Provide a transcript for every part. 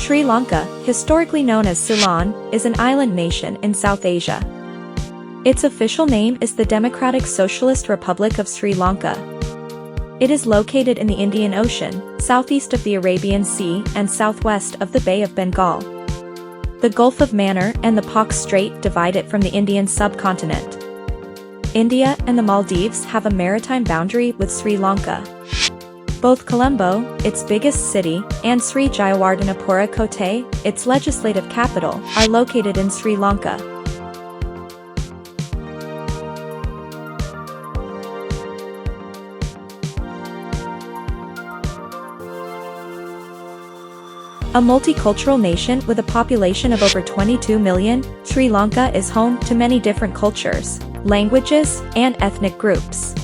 Sri Lanka, historically known as Ceylon, is an island nation in South Asia. Its official name is the Democratic Socialist Republic of Sri Lanka. It is located in the Indian Ocean, southeast of the Arabian Sea and southwest of the Bay of Bengal. The Gulf of Mannar and the Pak Strait divide it from the Indian subcontinent. India and the Maldives have a maritime boundary with Sri Lanka. Both Colombo, its biggest city, and Sri Jayawardenepura Kotte, its legislative capital, are located in Sri Lanka. A multicultural nation with a population of over 22 million, Sri Lanka is home to many different cultures, languages, and ethnic groups.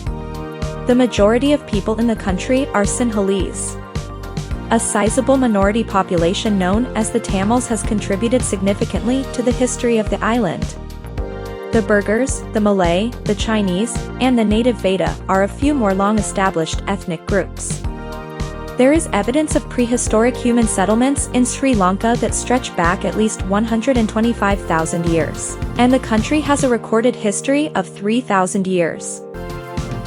The majority of people in the country are Sinhalese. A sizable minority population known as the Tamils has contributed significantly to the history of the island. The Burghers, the Malay, the Chinese, and the native Veda are a few more long-established ethnic groups. There is evidence of prehistoric human settlements in Sri Lanka that stretch back at least 125,000 years, and the country has a recorded history of 3,000 years.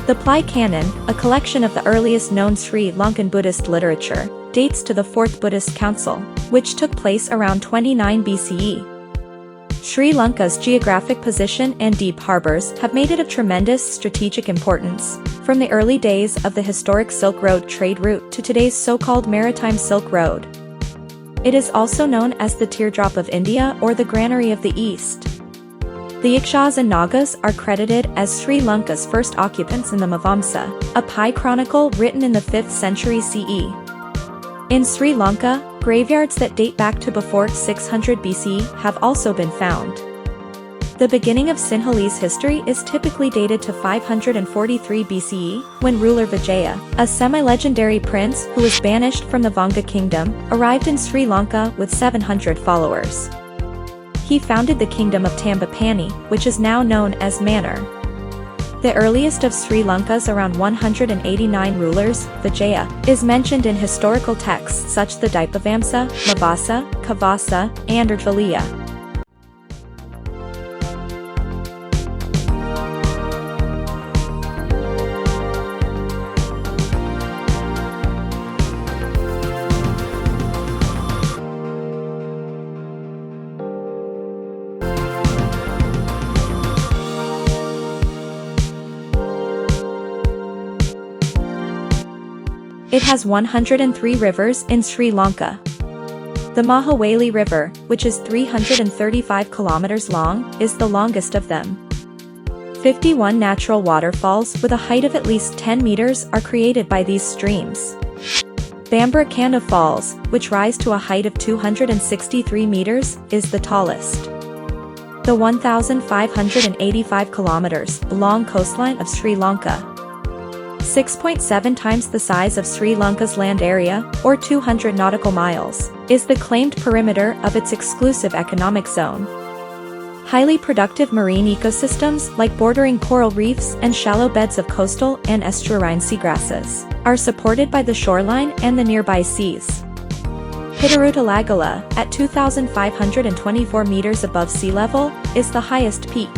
The Plai Canon, a collection of the earliest known Sri Lankan Buddhist literature, dates to the Fourth Buddhist Council, which took place around 29 BCE. Sri Lanka's geographic position and deep harbors have made it of tremendous strategic importance, from the early days of the historic Silk Road trade route to today's so-called Maritime Silk Road. It is also known as the Teardrop of India or the Granary of the East. The Ikshas and Nagas are credited as Sri Lanka's first occupants in the Mavamsa, a Pai chronicle written in the 5th century CE. In Sri Lanka, graveyards that date back to before 600 BCE have also been found. The beginning of Sinhalese history is typically dated to 543 BCE, when ruler Vijaya, a semi-legendary prince who was banished from the Vanga kingdom, arrived in Sri Lanka with 700 followers. He founded the kingdom of Tambapani, which is now known as Mannar. The earliest of Sri Lanka's around 189 rulers, Vijaya, is mentioned in historical texts such as the Dipavamsa, Mavasa, Kavasa, and Ardvaliya. It has 103 rivers in Sri Lanka. The Mahaweli River, which is 335 kilometers long, is the longest of them. 51 natural waterfalls with a height of at least 10 meters are created by these streams. Bambarakanda Falls, which rise to a height of 263 meters, is the tallest. The 1,585 kilometers long coastline of Sri Lanka, 6.7 times the size of Sri Lanka's land area, or 200 nautical miles, is the claimed perimeter of its exclusive economic zone. Highly productive marine ecosystems like bordering coral reefs and shallow beds of coastal and estuarine seagrasses are supported by the shoreline and the nearby seas. Pitaruttalagala, at 2,524 meters above sea level, is the highest peak.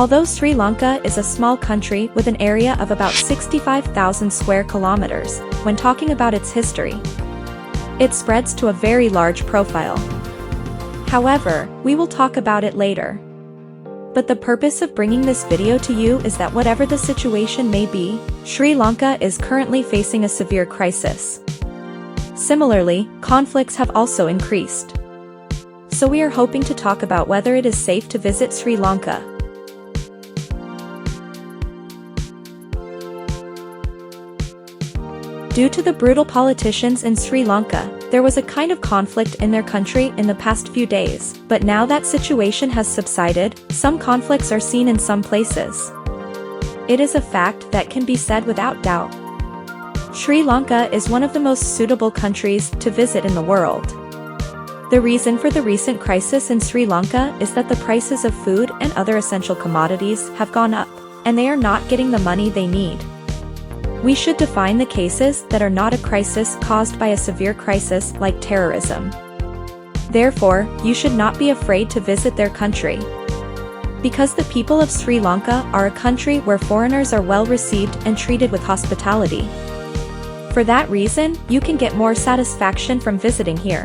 Although Sri Lanka is a small country with an area of about 65,000 square kilometers, when talking about its history, it spreads to a very large profile. However, we will talk about it later. But the purpose of bringing this video to you is that whatever the situation may be, Sri Lanka is currently facing a severe crisis. Similarly, conflicts have also increased. So we are hoping to talk about whether it is safe to visit Sri Lanka. Due to the brutal politicians in Sri Lanka, there was a kind of conflict in their country in the past few days, but now that situation has subsided, some conflicts are seen in some places. It is a fact that can be said without doubt. Sri Lanka is one of the most suitable countries to visit in the world. The reason for the recent crisis in Sri Lanka is that the prices of food and other essential commodities have gone up. and they are not getting the money they need. We should define the cases that are not a crisis caused by a severe crisis like terrorism. Therefore, you should not be afraid to visit their country. Because the people of Sri Lanka are a country where foreigners are well received and treated with hospitality. For that reason, you can get more satisfaction from visiting here.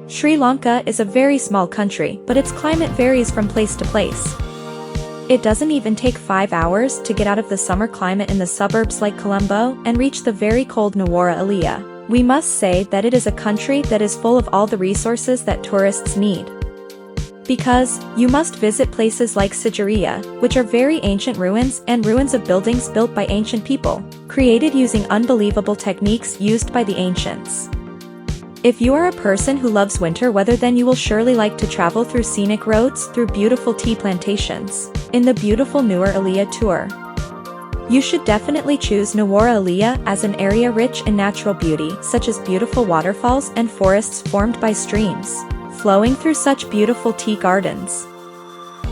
Sri Lanka is a very small country, but its climate varies from place to place. It doesn't even take 5 hours to get out of the summer climate in the suburbs like Colombo and reach the very cold Nuwara Eliya. We must say that it is a country that is full of all the resources that tourists need. Because, you must visit places like Sigiriya, which are very ancient ruins and ruins of buildings built by ancient people, created using unbelievable techniques used by the ancients. If you are a person who loves winter weather, then you will surely like to travel through scenic roads through beautiful tea plantations, in the beautiful Nuwara Eliya tour. You should definitely choose Nuwara Eliya as an area rich in natural beauty, such as beautiful waterfalls and forests formed by streams, flowing through such beautiful tea gardens.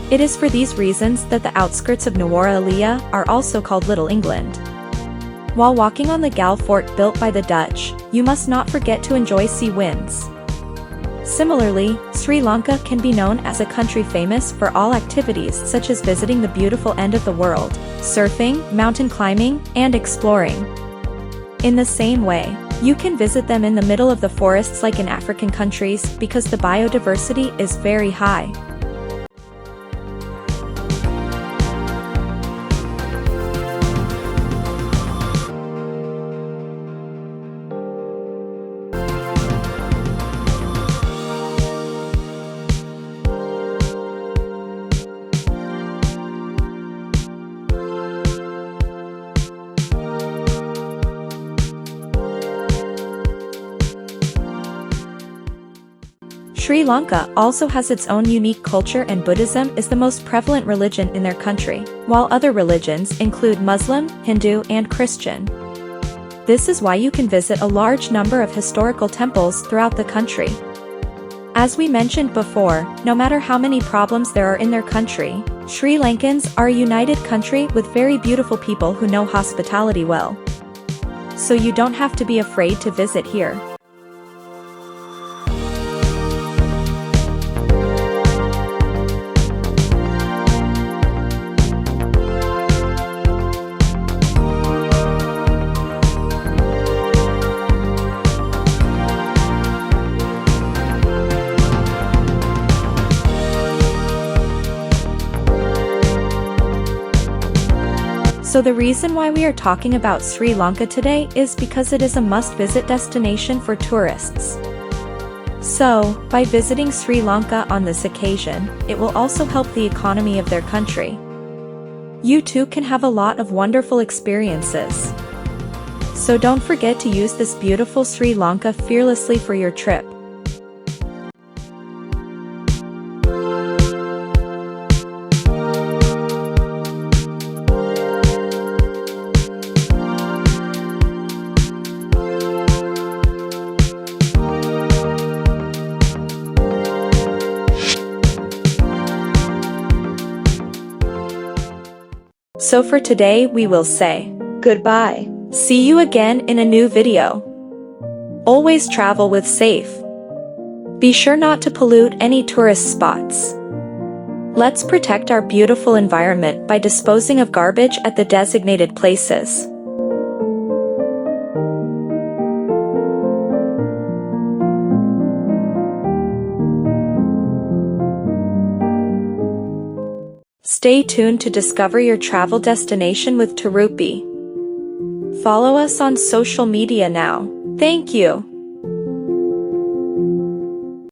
It is for these reasons that the outskirts of Nuwara Eliya are also called Little England. While walking on the Gal Fort built by the Dutch, you must not forget to enjoy sea winds. Similarly, Sri Lanka can be known as a country famous for all activities such as visiting the beautiful end of the world, surfing, mountain climbing, and exploring. In the same way, you can visit them in the middle of the forests like in African countries because the biodiversity is very high. Sri Lanka also has its own unique culture, and Buddhism is the most prevalent religion in their country, while other religions include Muslim, Hindu, and Christian. This is why you can visit a large number of historical temples throughout the country. As we mentioned before, no matter how many problems there are in their country, Sri Lankans are a united country with very beautiful people who know hospitality well. So you don't have to be afraid to visit here. So the reason why we are talking about Sri Lanka today is because it is a must-visit destination for tourists. So, by visiting Sri Lanka on this occasion, it will also help the economy of their country. You too can have a lot of wonderful experiences. So don't forget to use this beautiful Sri Lanka fearlessly for your trip. So for today we will say goodbye. See you again in a new video. Always travel with safe. Be sure not to pollute any tourist spots. Let's protect our beautiful environment by disposing of garbage at the designated places. Stay tuned to discover your travel destination with Tirupi. Follow us on social media now. Thank you.